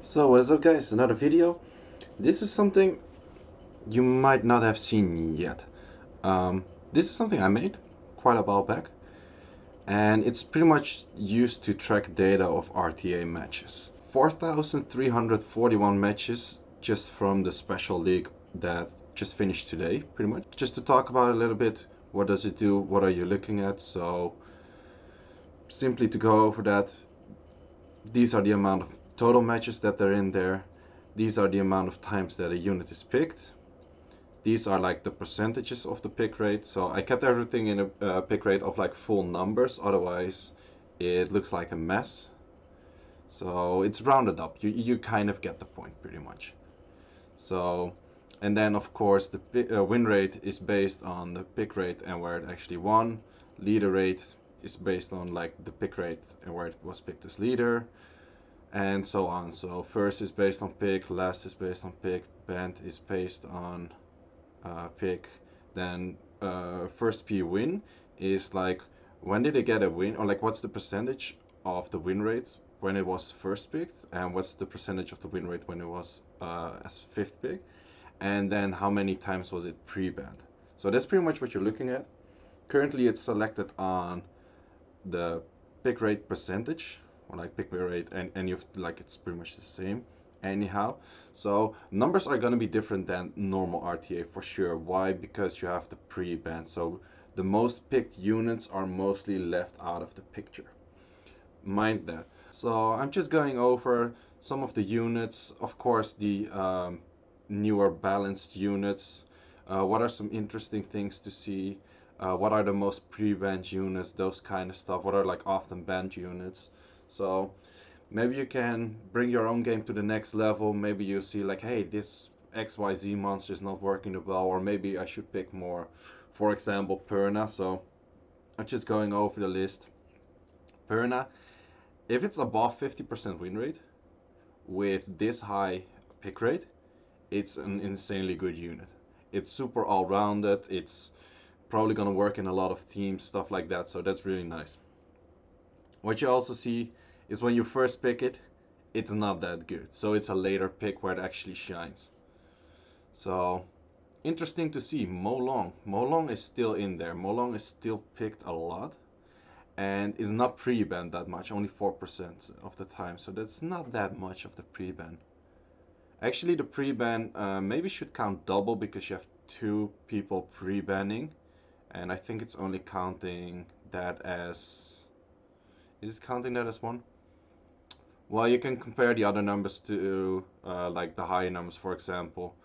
So what is up guys, another video. This is something you might not have seen yet. This is something I made quite a while back, and it's pretty much used to track data of RTA matches. 4,341 matches just from the special league that just finished today, pretty much. Just to talk about it a little bit, what does it do, what are you looking at? So simply to go over that, these are the amount of total matches that are in there. These are the amount of times that a unit is picked. These are like the percentages of the pick rate. So I kept everything in a pick rate of like full numbers, otherwise it looks like a mess. So it's rounded up. You kind of get the point pretty much. So, and then of course the win rate is based on the pick rate and where it actually won. Leader rate is based on like the pick rate and where it was picked as leader, and so on. So first is based on pick, last is based on pick, banned is based on pick. Then first P win is like when did they get a win, or like what's the percentage of the win rate when it was first picked, and what's the percentage of the win rate when it was as fifth pick, and then how many times was it pre-banned. So that's pretty much what you're looking at. Currently it's selected on the pick rate percentage, or like pick rate, and you've like it's pretty much the same anyhow. So numbers are going to be different than normal RTA for sure. Why? Because you have the pre-band, so the most picked units are mostly left out of the picture, mind that. So I'm just going over some of the units, of course the newer balanced units. What are some interesting things to see? What are the most pre-banned units, those kind of stuff. What are like often banned units. So maybe you can bring your own game to the next level. Maybe you see like, hey, this XYZ monster is not working well, or maybe I should pick more, for example Perna. So I'm just going over the list. Perna, if it's above 50% win rate with this high pick rate, it's an insanely good unit. It's super all-rounded. It's probably gonna work in a lot of teams, stuff like that, so that's really nice. What you also see is when you first pick it, it's not that good, so it's a later pick where it actually shines. So interesting to see. Molong is still in there. Molong is still picked a lot and is not pre-banned that much, only 4% of the time, so that's not that much of the pre-ban. Actually the pre-ban maybe should count double because you have two people pre-banning, and I think it's only counting that as, is it counting that as one? Well, you can compare the other numbers to like the higher numbers, for example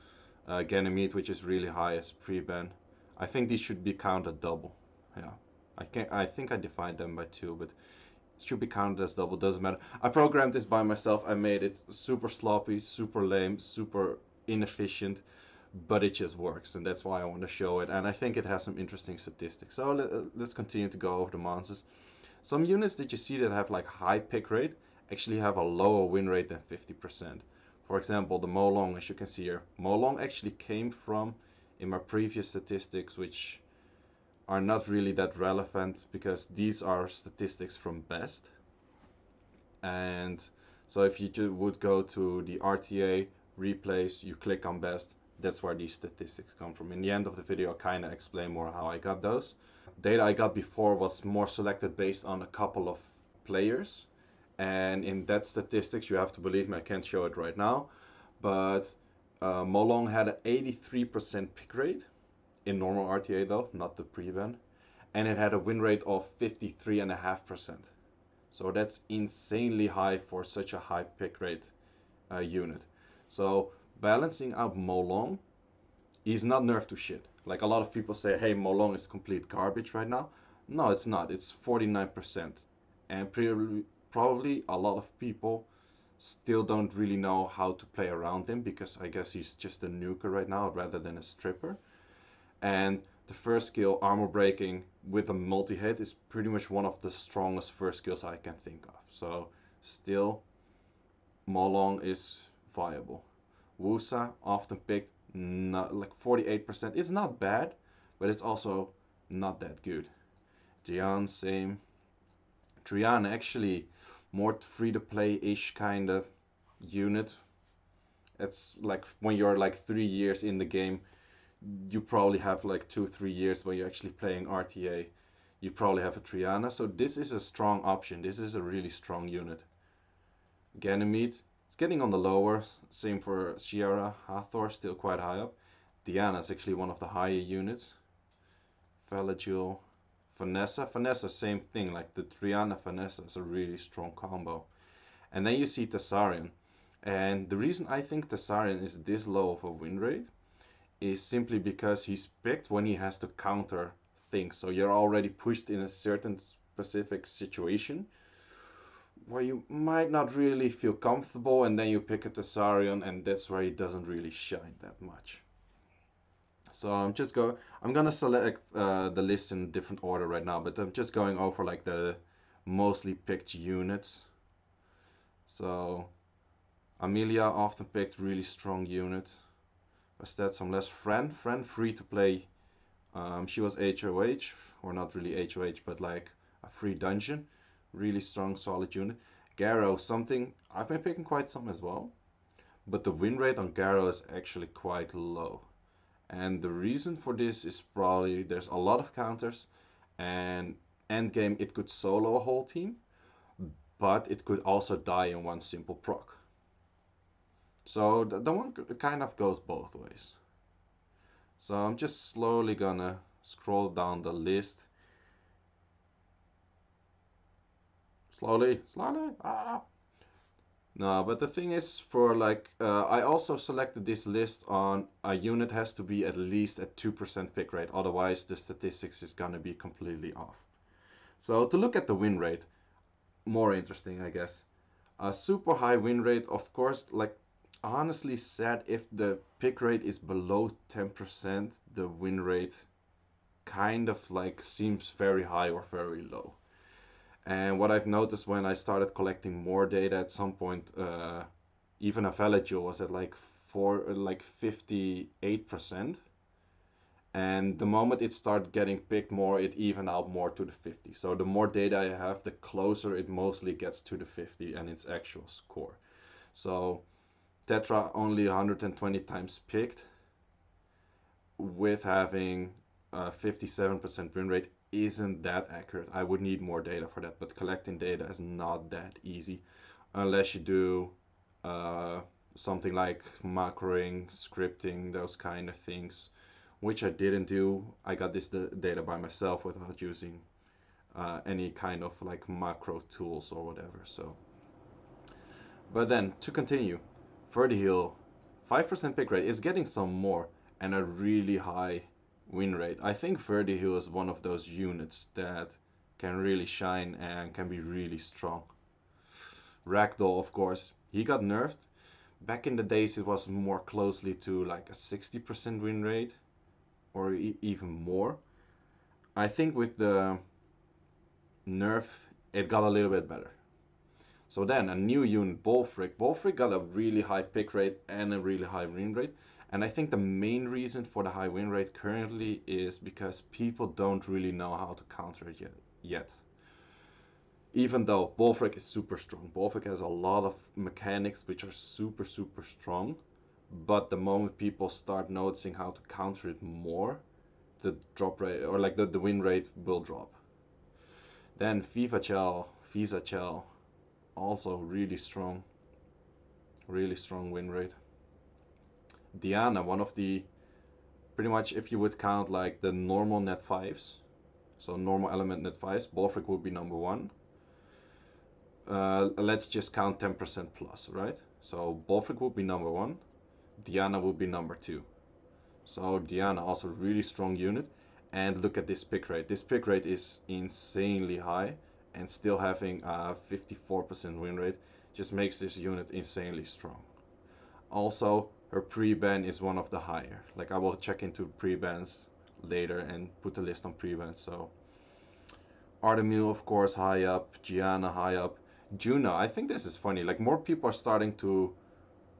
Ganymede, which is really high as pre-ban. I think these should be counted double. Yeah, I think I divided them by 2, but it should be counted as double, doesn't matter. I programmed this by myself. I made it super sloppy, super lame, super inefficient, but it just works, and that's why I want to show it, and I think it has some interesting statistics. So let's continue to go over the monsters. Some units that you see that have like high pick rate actually have a lower win rate than 50%. For example, the Molong, as you can see here. Molong actually came from in my previous statistics, which are not really that relevant because these are statistics from best. And so if you would go to the RTA replays, you click on best, that's where these statistics come from. In the end of the video I kind of explain more how I got those. Data I got before was more selected based on a couple of players, and in that statistics, you have to believe me, I can't show it right now, but Molong had an 83% pick rate in normal RTA though, not the pre-ban, and it had a win rate of 53.5%. So that's insanely high for such a high pick rate unit. So balancing out Molong, he's not nerfed to shit. Like a lot of people say, hey, Molong is complete garbage right now. No, it's not. It's 49%. And probably a lot of people still don't really know how to play around him because I guess he's just a nuker right now rather than a stripper. And the first skill, armor breaking with a multi-hit, is pretty much one of the strongest first skills I can think of. So still, Molong is viable. Wusa, often picked, not like 48%. It's not bad, but it's also not that good. Jian, same. Trian, actually more free to play ish kind of. unit. It's like when you're like 3 years in the game, you probably have like 2-3 years when you're actually playing RTA. You probably have a Triana, so this is a strong option. This is a really strong unit. Ganymede, it's getting on the lower. Same for Sierra. Hathor, still quite high up. Diana is actually one of the higher units. Valagil, Vanessa. Vanessa, same thing. Like the Triana Vanessa is a really strong combo. And then you see Tessarion. And the reason I think Tessarion is this low of a win rate is simply because he's picked when he has to counter things. So you're already pushed in a certain specific situation where you might not really feel comfortable, and then you pick a Tessarion, and that's where he doesn't really shine that much. So I'm gonna select the list in different order right now, but I'm just going over like the mostly picked units. So Amelia often picked really strong unit. Instead, some less Fran free to play. She was HOH, or not really HOH, but like a free dungeon. Really strong, solid unit. Garrow, something I've been picking quite some as well, but the win rate on Garrow is actually quite low. And the reason for this is probably there's a lot of counters, and endgame it could solo a whole team, but it could also die in one simple proc. So the one kind of goes both ways. So I'm just slowly gonna scroll down the list. Slowly. No, but the thing is, for like, I also selected this list on a unit has to be at least at 2% pick rate, otherwise the statistics is gonna be completely off. So to look at the win rate, more interesting, I guess. A super high win rate, of course, like, honestly said, if the pick rate is below 10%, the win rate kind of like seems very high or very low. And what I've noticed when I started collecting more data at some point, even a Valagil was at like 58%. And the moment it started getting picked more, it evened out more to the 50. So the more data I have, the closer it mostly gets to the 50 and its actual score. So Tetra only 120 times picked, with having a 57% win rate, isn't that accurate. I would need more data for that, but collecting data is not that easy unless you do something like macroing, scripting, those kind of things, which I didn't do. I got this data by myself without using any kind of like macro tools or whatever. So, but then to continue, Vertiheal, 5% pick rate is getting some more, and a really high win rate. I think Vertiheal is one of those units that can really shine and can be really strong. Ragdoll, of course, he got nerfed. Back in the days, it was more closely to like a 60% win rate, or even more. I think with the nerf, it got a little bit better. So then a new unit, Bolfric. Bolfric got a really high pick rate and a really high win rate. And I think the main reason for the high win rate currently is because people don't really know how to counter it yet. Even though Bolfric is super strong. Bolfric has a lot of mechanics which are super, super strong. But the moment people start noticing how to counter it more, the drop rate, or like the win rate will drop. Then Visachel, also really strong win rate. Diana, one of the, pretty much if you would count like the normal net 5s, so normal element net 5s, Bolfric would be number 1. Let's just count 10% plus, right? So Bolfric would be number 1, Diana would be number 2. So Diana, also really strong unit, and look at this pick rate. This pick rate is insanely high, and still having a 54% win rate just makes this unit insanely strong. Also, her pre-ban is one of the higher. Like, I will check into pre-bans later and put the list on pre-bans. So Artemil, of course, high up. Gianna, high up. Juno, I think this is funny. Like, more people are starting to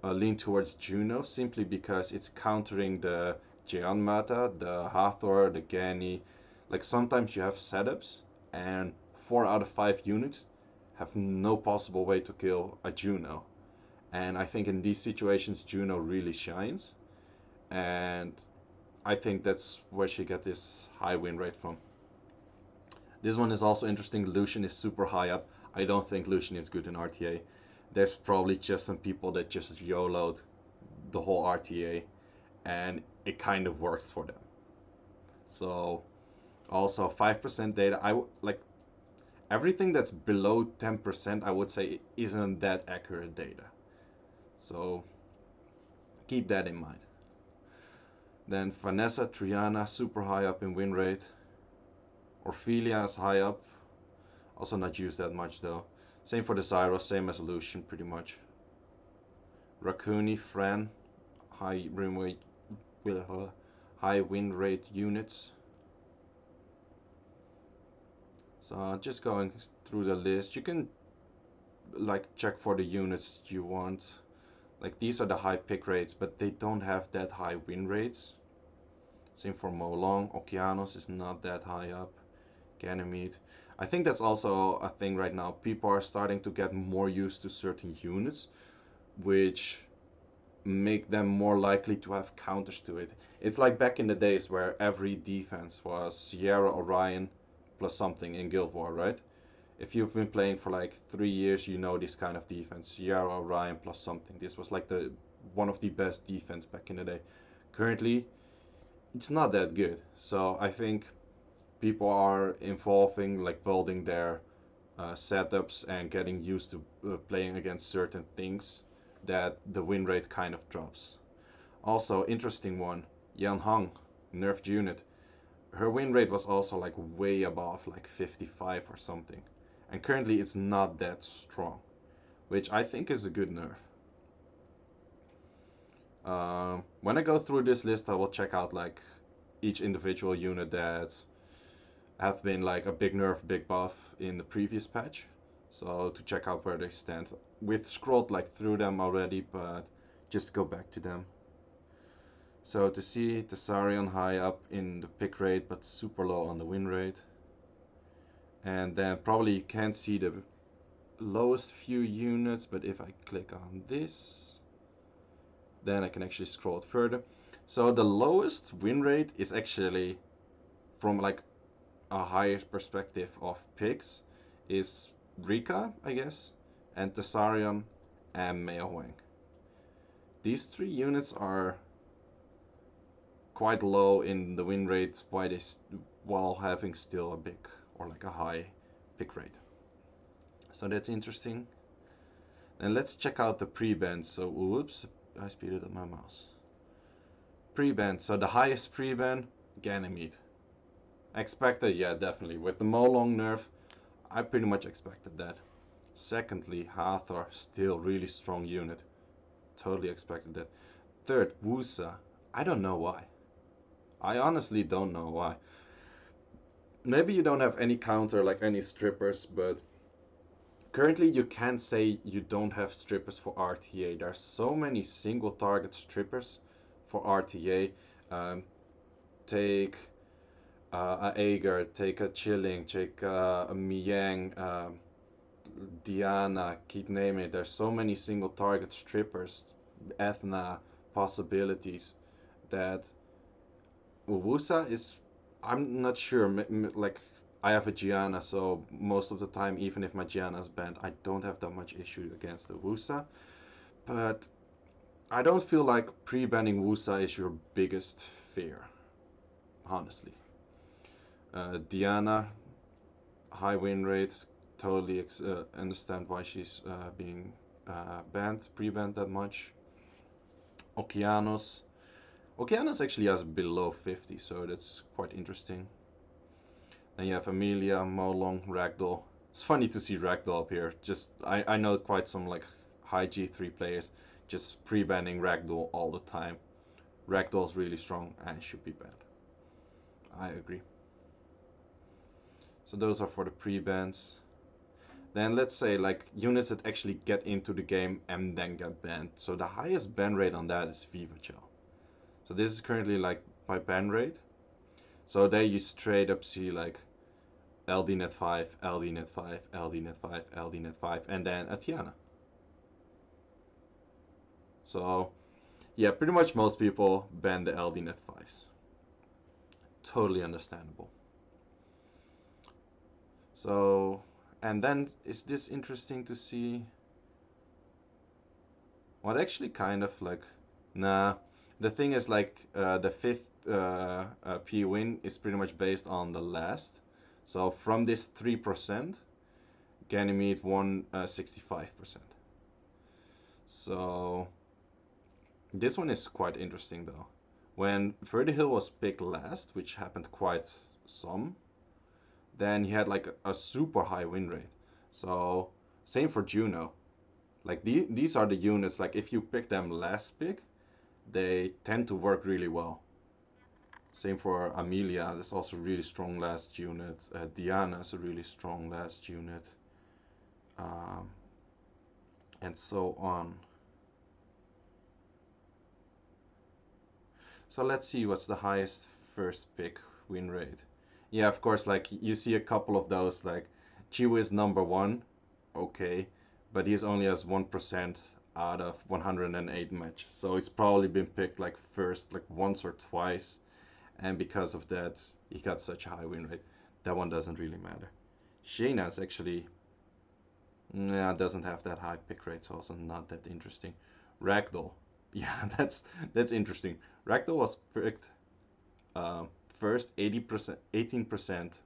lean towards Juno simply because it's countering the Gianmata, the Hathor, the Gani. Like, sometimes you have setups and 4 out of 5 units have no possible way to kill a Juno. And I think in these situations Juno really shines, and I think that's where she got this high win rate from. This one is also interesting. Lucian is super high up. I don't think Lucian is good in RTA. There's probably just some people that just YOLO'd the whole RTA, and it kind of works for them. So also 5% data, like everything that's below 10%, I would say isn't that accurate data. So keep that in mind. Then Vanessa, Triana, super high up in win rate. Ophelia is high up, also not used that much though. Same for the Zyra, same as Lucian pretty much. Rakuni, Fran, high win rate, high win rate units. So just going through the list, you can like check for the units you want. Like these are the high pick rates, but they don't have that high win rates. Same for Molong. Okeanos is not that high up. Ganymede. I think that's also a thing right now. People are starting to get more used to certain units, which make them more likely to have counters to it. It's like back in the days where every defense was Sierra, Orion plus something in Guild War, right? If you've been playing for like 3 years, you know this kind of defense. Sierra, Orion plus something. This was like the one of the best defense back in the day. Currently, it's not that good. So I think people are involving, like building their setups and getting used to playing against certain things, that the win rate kind of drops. Also, interesting one, Yan Hong, nerfed unit. Her win rate was also like way above like 55 or something. And currently it's not that strong, which I think is a good nerf. When I go through this list, I will check out like each individual unit that have been like a big nerf, big buff in the previous patch. So to check out where they stand. We've scrolled like through them already, but just go back to them. So to see Tessarion high up in the pick rate, but super low on the win rate. And then probably you can't see the lowest few units, but if I click on this, then I can actually scroll it further. So the lowest win rate is actually, from like a higher perspective of picks, is Rika, I guess, and Tessarion and Meowang. These 3 units are quite low in the win rate while having still a big or like a high pick rate. So that's interesting. And let's check out the prebanned. So whoops, I speeded up my mouse. Prebanned. So the highest preban, Ganymede. Expected, yeah, definitely. With the Molong nerf, I pretty much expected that. Secondly, Hathor, still really strong unit. Totally expected that. Third, Wusa. I don't know why. I honestly don't know why. Maybe you don't have any counter, like any strippers, but currently you can't say you don't have strippers for RTA. There's so many single target strippers for RTA. Take a Ager, take a Chilling, take a Miang, Diana, keep naming it. There's so many single target strippers, Ethna, possibilities, that Wusa is, I'm not sure, like I have a Gianna, so most of the time, even if my Gianna is banned, I don't have that much issue against the Wusa. But I don't feel like pre-banning Wusa is your biggest fear, honestly. Diana, high win rate, totally understand why she's being banned, pre-banned that much. Okeanos. Okeanos actually has below 50, so that's quite interesting. Then you have Amelia, Molong, Ragdoll. It's funny to see Ragdoll up here. Just I know quite some like high G3 players just pre-banning Ragdoll all the time. Ragdoll's really strong and should be banned. I agree. So those are for the pre-bans. Then let's say like units that actually get into the game and then get banned. So the highest ban rate on that is Vivachel. So this is currently like my ban rate. So there you straight up see like LDNet 5, LDNet 5, LDNet 5, LDNet 5, and then a Tiana. So yeah, pretty much most people ban the LD net 5s. Totally understandable. So, and then is this interesting to see? Well, actually kind of like, nah. The thing is like the fifth P win is pretty much based on the last. So from this 3%, Ganymede won 65%. So this one is quite interesting though. When Vertihill was picked last, which happened quite some, then he had like a super high win rate. So same for Juno. Like these are the units, like if you pick them last pick, they tend to work really well. Same for Amelia, that's also really strong last unit. Diana is a really strong last unit. Um, and so on. So let's see what's the highest first pick win rate. Yeah, of course, like you see a couple of those, like Chiwu is number one, okay, but he's only has 1% out of 108 matches. So he's probably been picked like first, like once or twice, and because of that, he got such a high win rate. That one doesn't really matter. Shayna's actually, yeah, doesn't have that high pick rate, so also not that interesting. Ragdoll, yeah, that's interesting. Ragdoll was picked first 80%, 18%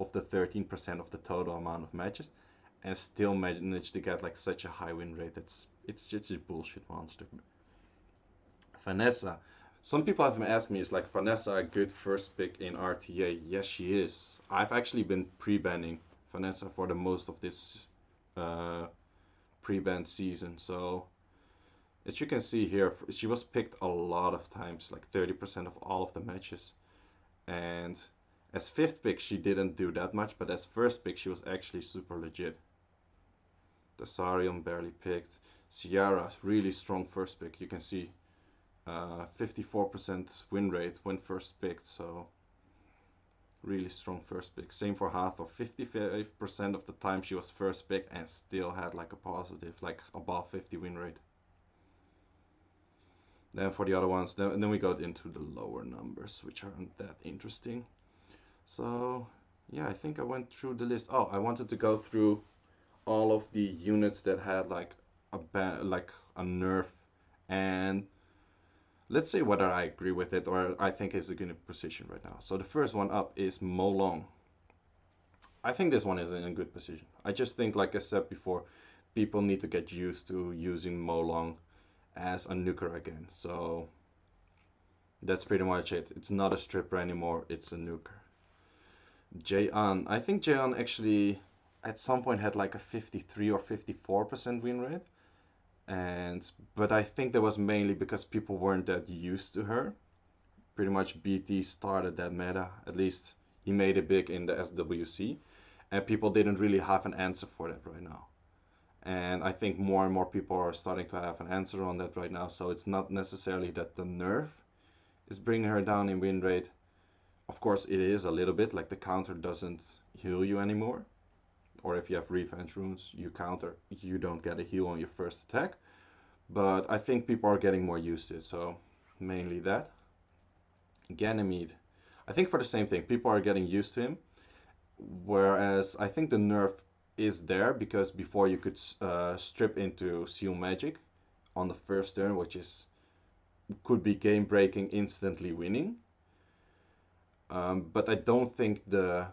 of the 13% of the total amount of matches, and still managed to get like such a high win rate. It's just a bullshit monster. Vanessa. Some people have asked me, is like Vanessa a good first pick in RTA? Yes, she is. I've actually been pre-banning Vanessa for the most of this uh, pre-banned season. So as you can see here, she was picked a lot of times, like 30% of all of the matches. And as fifth pick, she didn't do that much, but as first pick, she was actually super legit. Dasarion barely picked. Ciara, really strong first pick. You can see 54% win rate when first picked, so really strong first pick. Same for Hathor, 55% of the time she was first pick and still had like a positive, like above 50 win rate. Then for the other ones, then we got into the lower numbers, which aren't that interesting. So yeah, I think I went through the list. Oh, I wanted to go through all of the units that had like a nerf, and let's say whether I agree with it or I think it's a good position right now. So the first one up is Molong. I think this one is in a good position. I just think, like I said before, people need to get used to using Molong as a nuker again. So that's pretty much it. It's not a stripper anymore, it's a nuker. Jaeon. I think Jaeon actually at some point had like a 53 or 54% win rate. But I think that was mainly because people weren't that used to her. Pretty much BT started that meta. At least he made it big in the SWC. And people didn't really have an answer for that right now. And I think more and more people are starting to have an answer on that right now. So it's not necessarily that the nerf is bringing her down in win rate. Of course, it is a little bit, like the counter doesn't heal you anymore. Or if you have revenge runes, you counter, you don't get a heal on your first attack. But I think people are getting more used to it, so mainly that. Ganymede. I think for the same thing, people are getting used to him. Whereas I think the nerf is there because before you could strip into Seal Magic on the first turn, which is could be game breaking, instantly winning. But I don't think the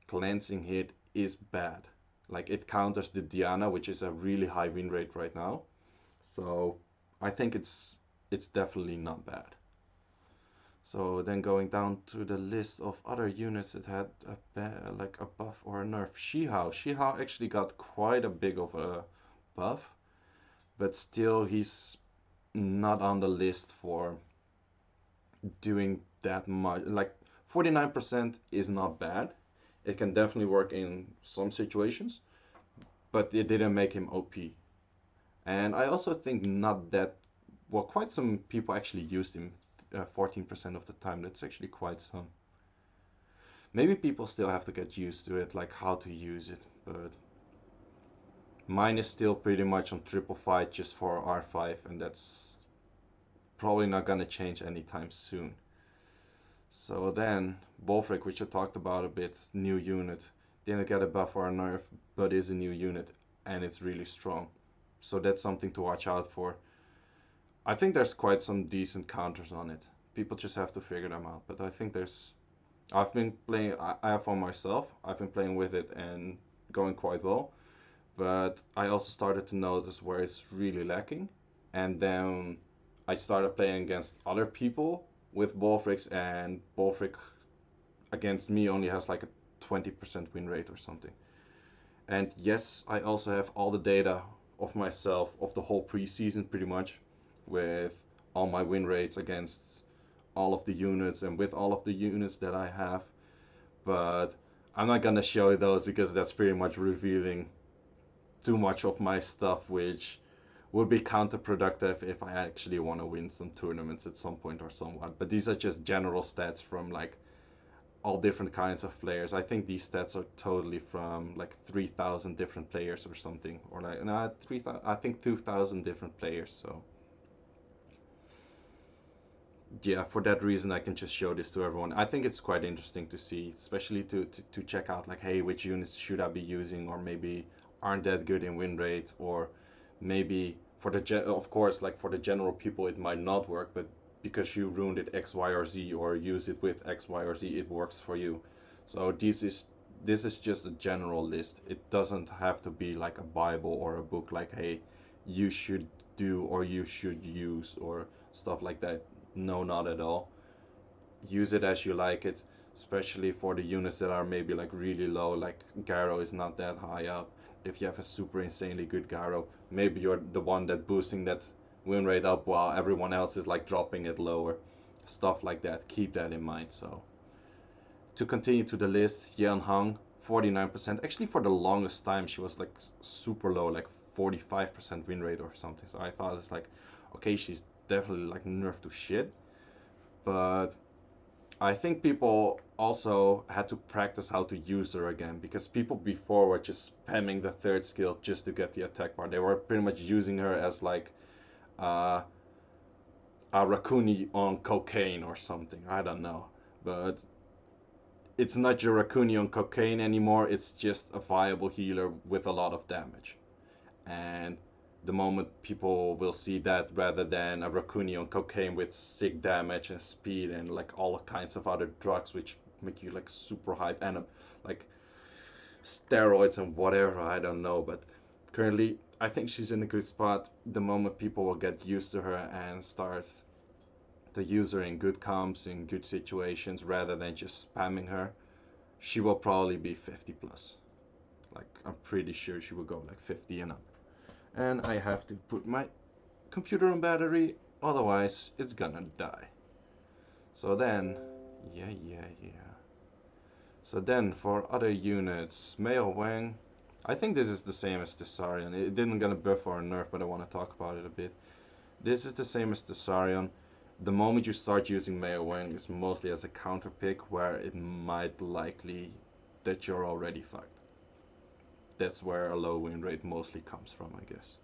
cleansing hit is bad. Like it counters the Diana, which is a really high win rate right now. So I think it's definitely not bad. So then going down to the list of other units that had like a buff or a nerf. Shihao actually got quite a big of a buff, but still he's not on the list for doing that much. Like 49% is not bad. It can definitely work in some situations, but it didn't make him OP. And I also think not that, well, quite some people actually used him 14% of the time. That's actually quite some. Maybe people still have to get used to it, like how to use it, but mine is still pretty much on triple fight just for R5, and probably not gonna change anytime soon. So then, Wolfric, which I talked about a bit, new unit, didn't get a buff or a nerf, but is a new unit, and it's really strong. So that's something to watch out for. I think there's quite some decent counters on it. People just have to figure them out. But I think there's. I've been playing. I have on myself. I've been playing with it and going quite well. But I also started to notice where it's really lacking, and then I started playing against other people with Wolfrics, and Wolfric against me only has like a 20% win rate or something. And yes, I also have all the data of myself of the whole preseason pretty much, with all my win rates against all of the units and with all of the units that I have. But I'm not gonna show those because that's pretty much revealing too much of my stuff, which would be counterproductive if I actually want to win some tournaments at some point or somewhat. But these are just general stats from like all different kinds of players. I think these stats are totally from like 3,000 different players or something, or like no, 3,000. I think 2,000 different players. So yeah, for that reason, I can just show this to everyone. I think it's quite interesting to see, especially to check out like, hey, which units should I be using, or maybe aren't that good in win rate, or maybe for the of course, like for the general people, it might not work, but because you ruined it X, Y, or Z, or use it with X, Y, or Z, it works for you. So this is just a general list. It doesn't have to be like a Bible or a book like, hey, you should do or you should use or stuff like that. No, not at all. Use it as you like it, especially for the units that are maybe like really low, like Garo is not that high up. If you have a super insanely good Garo, maybe you're the one that boosting that win rate up while everyone else is like dropping it lower. Stuff like that, keep that in mind. So to continue to the list, Yan Hang, 49%. Actually, for the longest time, she was like super low, like 45% win rate or something. So I thought it's like, okay, she's definitely like nerfed to shit. But I think people also had to practice how to use her again, because people before were just spamming the third skill just to get the attack bar. They were pretty much using her as like uh, a Rakuni on cocaine or something. I don't know. But it's not your Rakuni on cocaine anymore. It's just a viable healer with a lot of damage. And the moment people will see that rather than a Rakuni on cocaine with sick damage and speed and like all kinds of other drugs which make you like super hype and like steroids and whatever, I don't know. But currently I think she's in a good spot. The moment people will get used to her and start to use her in good comps, in good situations, rather than just spamming her, she will probably be 50 plus. Like I'm pretty sure she will go like 50 and up. And I have to put my computer on battery, otherwise it's gonna die. So then, yeah. So then for other units, Meo Wang, I think this is the same as Thessarion. It didn't get a buff or a nerf, but I want to talk about it a bit. This is the same as Thessarion. The moment you start using Meo Wang is mostly as a counter pick, where it might likely that you're already fucked. That's where a low win rate mostly comes from, I guess.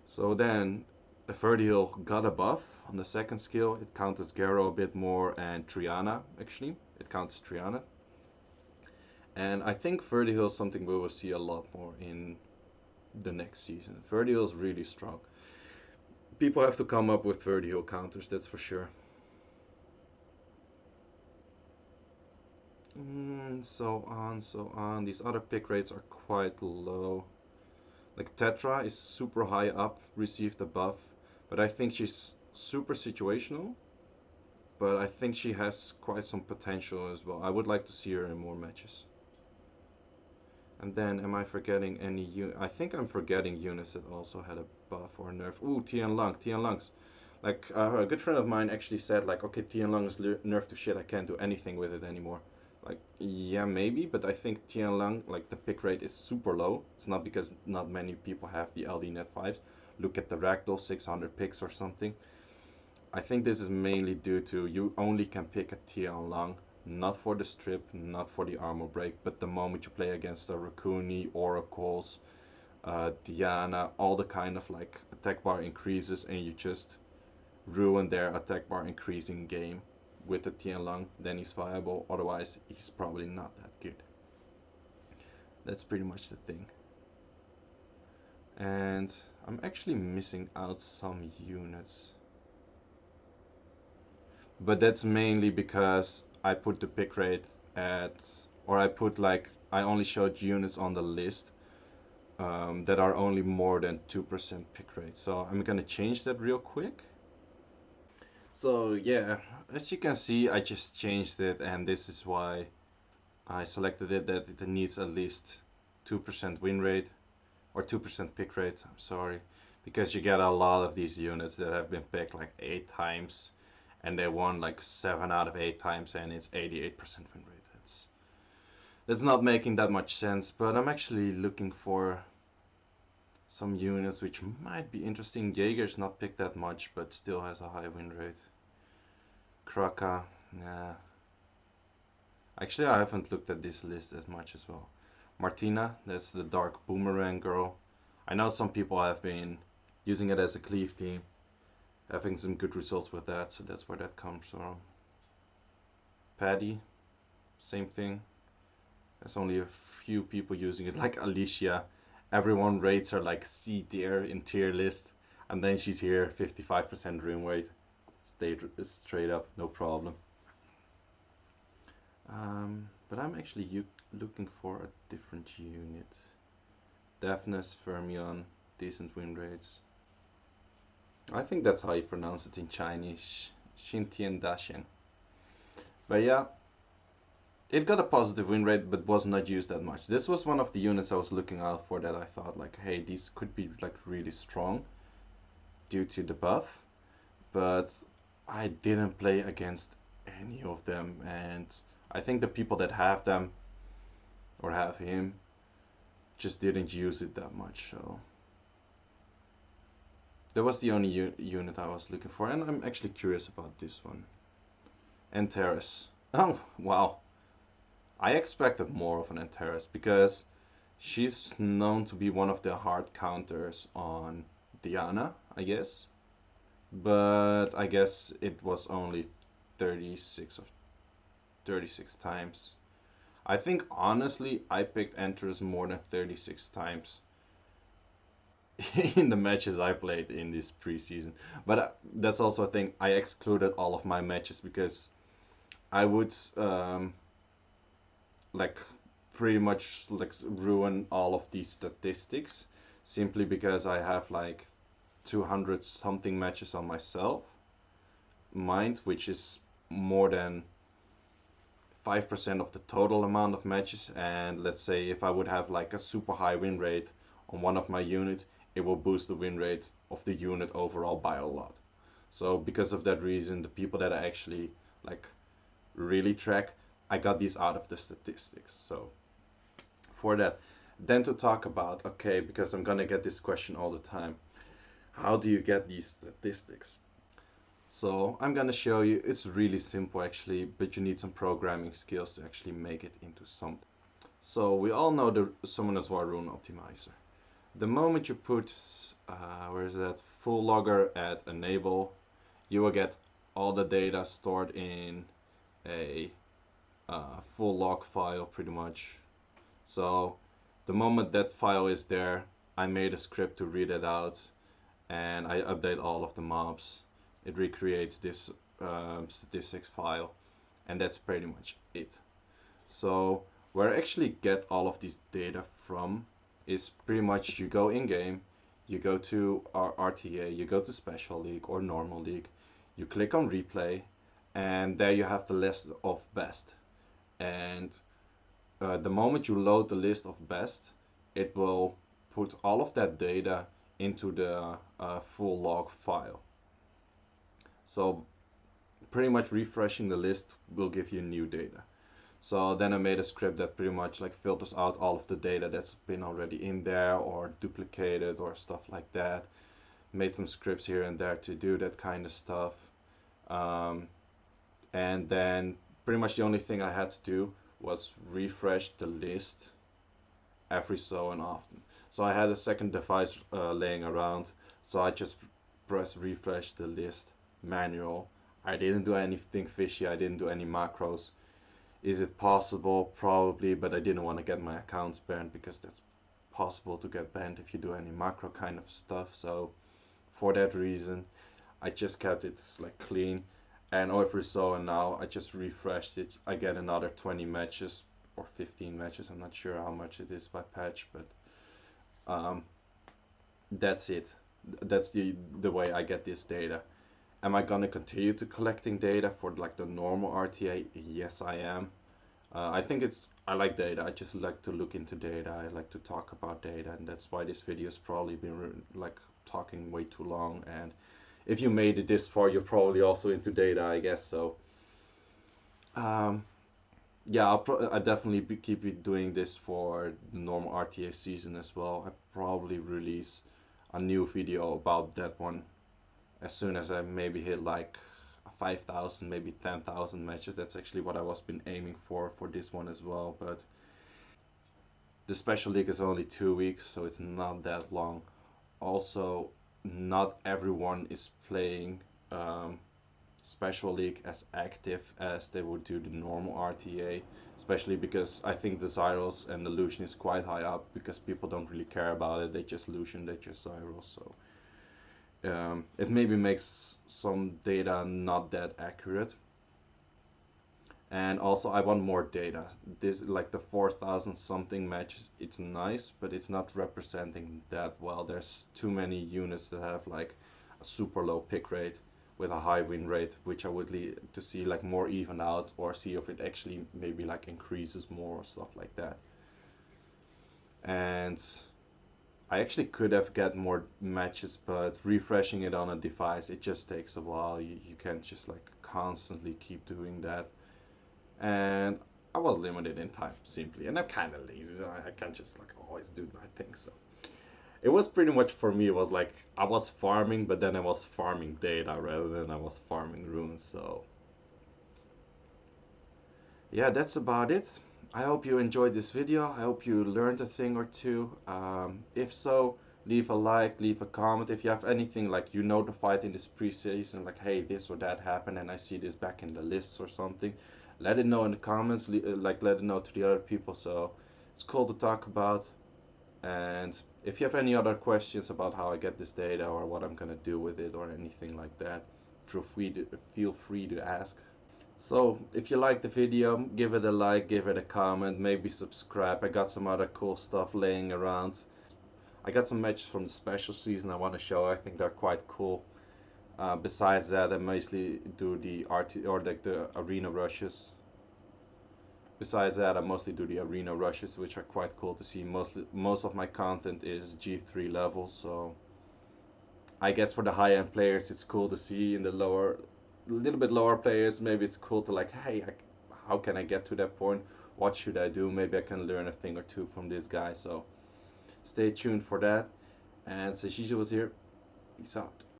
So then Verdiel got a buff on the second skill. It counters Garo a bit more, and Triana actually. It counters Triana. And I think Verdiel is something we will see a lot more in the next season. Verdiel is really strong. People have to come up with Verdiel counters, that's for sure. So on. These other pick rates are quite low. Like Tetra is super high up, received a buff, but I think she's super situational. But I think she has quite some potential as well. I would like to see her in more matches. And then, am I forgetting any I think I'm forgetting units that also had a buff or nerf. Ooh, Tian Lang. Tian Lang's. Like, a good friend of mine actually said, like, okay, Tian Lang is nerfed to shit, I can't do anything with it anymore. Like, yeah, maybe, but I think Tian Lang, like, the pick rate is super low. It's not because not many people have the LD Net 5s. Look at the Ragdoll, 600 picks or something. I think this is mainly due to you only can pick a Tian Lang, not for the strip, not for the armor break, but the moment you play against the Rakuni, Oracles, Diana, all the kind of like attack bar increases, and you just ruin their attack bar increasing game with the Tianlong, then he's viable. Otherwise, he's probably not that good. That's pretty much the thing. And I'm actually missing out some units. But that's mainly because I put the pick rate at, or I put like, I only showed units on the list that are only more than 2% pick rate. So I'm gonna change that real quick. So yeah, as you can see, I just changed it, and this is why I selected it, that it needs at least 2% win rate, or 2% pick rate, I'm sorry, because you get a lot of these units that have been picked like 8 times, and they won like 7 out of 8 times, and it's 88% win rate. That's not making that much sense, but I'm actually looking for some units which might be interesting. Jaeger's not picked that much, but still has a high win rate. Kraka, nah. Actually, I haven't looked at this list as much as well. Martina, that's the dark boomerang girl. I know some people have been using it as a cleave team, having some good results with that, so that's where that comes from. Paddy, same thing. There's only a few people using it, like Alicia. Everyone rates her like C tier in tier list, and then she's here, 55% room weight. Straight up, no problem. But I'm actually looking for a different unit. Deafness, Fermion, decent win rates. I think that's how you pronounce it in Chinese. Xintian Daxian. But yeah, it got a positive win rate, but was not used that much. This was one of the units I was looking out for that I thought like, hey, these could be like really strong due to the buff. But I didn't play against any of them, and I think the people that have them or have him just didn't use it that much. So that was the only unit I was looking for, and I'm actually curious about this one. Antares. Oh wow, I expected more of an Antares because she's known to be one of the hard counters on Diana, I guess. But I guess it was only 36 times. I think honestly I picked Antares more than 36 times in the matches I played in this preseason. But that's also a thing, I excluded all of my matches because I would like pretty much like ruin all of these statistics simply because I have like 200 something matches on myself mind, which is more than 5% of the total amount of matches. And let's say if I would have like a super high win rate on one of my units, it will boost the win rate of the unit overall by a lot. So because of that reason, the people that I actually like really track, I got these out of the statistics. So for that, then to talk about, okay, because I'm gonna get this question all the time, how do you get these statistics? So I'm gonna show you. It's really simple actually, but you need some programming skills to actually make it into something. So we all know the Summoner's War Rune Optimizer. The moment you put, where is that, full logger at enable, you will get all the data stored in a full log file pretty much. So the moment that file is there, I made a script to read it out, and I update all of the mobs. It recreates this statistics file, and that's pretty much it. So where I actually get all of this data from is pretty much you go in game, you go to our RTA, you go to Special League or Normal League, you click on replay, and there you have the list of best. And the moment you load the list of best, it will put all of that data into the full log file. So pretty much refreshing the list will give you new data. So then I made a script that pretty much like filters out all of the data that's been already in there or duplicated or stuff like that. Made some scripts here and there to do that kind of stuff. And then pretty much the only thing I had to do was refresh the list every so and often. So I had a second device laying around, so I just press refresh the list manual. I didn't do anything fishy, I didn't do any macros. Is it possible? Probably, but I didn't want to get my accounts banned because that's possible to get banned if you do any macro kind of stuff. So for that reason, I just kept it like clean. And every so and now I just refreshed it. I get another 20 matches or 15 matches. I'm not sure how much it is by patch, but um, that's it. That's the way I get this data. Am I gonna continue to collecting data for like the normal RTA? Yes, I am. I think I like data. I just like to look into data. I like to talk about data, and that's why this video has probably been like talking way too long. And if you made it this far, you're probably also into data, I guess. So, um, yeah, I definitely keep it doing this for the normal RTA season as well. I probably release a new video about that one as soon as I maybe hit like 5,000, maybe 10,000 matches. That's actually what I was been aiming for this one as well. But the special league is only 2 weeks, so it's not that long. Also, not everyone is playing special league as active as they would do the normal RTA, especially because I think the Zyros and the Lucian is quite high up because people don't really care about it. They just Lucian, they just Zyros. So it maybe makes some data not that accurate. And also I want more data. This like the 4,000 something matches, it's nice, but it's not representing that well. There's too many units that have like a super low pick rate with a high win rate, which I would like to see like more even out, or see if it actually maybe like increases more or stuff like that. And I actually could have got more matches, but refreshing it on a device, it just takes a while. You can't just like constantly keep doing that. And I was limited in time simply, and I'm kind of lazy, so I can't just like always do my thing. So it was pretty much for me. It was like I was farming, but then I was farming data rather than I was farming runes. So yeah, that's about it. I hope you enjoyed this video. I hope you learned a thing or two. If so, leave a like, leave a comment. If you have anything like you notified in this pre-season, like hey, this or that happened and I see this back in the lists or something, let it know in the comments. Like let it know to the other people. So it's cool to talk about. And if you have any other questions about how I get this data or what I'm gonna do with it or anything like that, feel free to ask. So if you like the video, give it a like, give it a comment, maybe subscribe. I got some other cool stuff laying around. I got some matches from the special season I want to show. I think they're quite cool. Besides that, I mostly do the RT or like the arena rushes. Besides that, I mostly do the arena rushes, which are quite cool to see. Most of my content is G3 levels, so I guess for the high-end players, it's cool to see. In the lower, little bit lower players, maybe it's cool to like, hey, how can I get to that point? What should I do? Maybe I can learn a thing or two from this guy. So stay tuned for that. And Seiishizo was here. Peace out.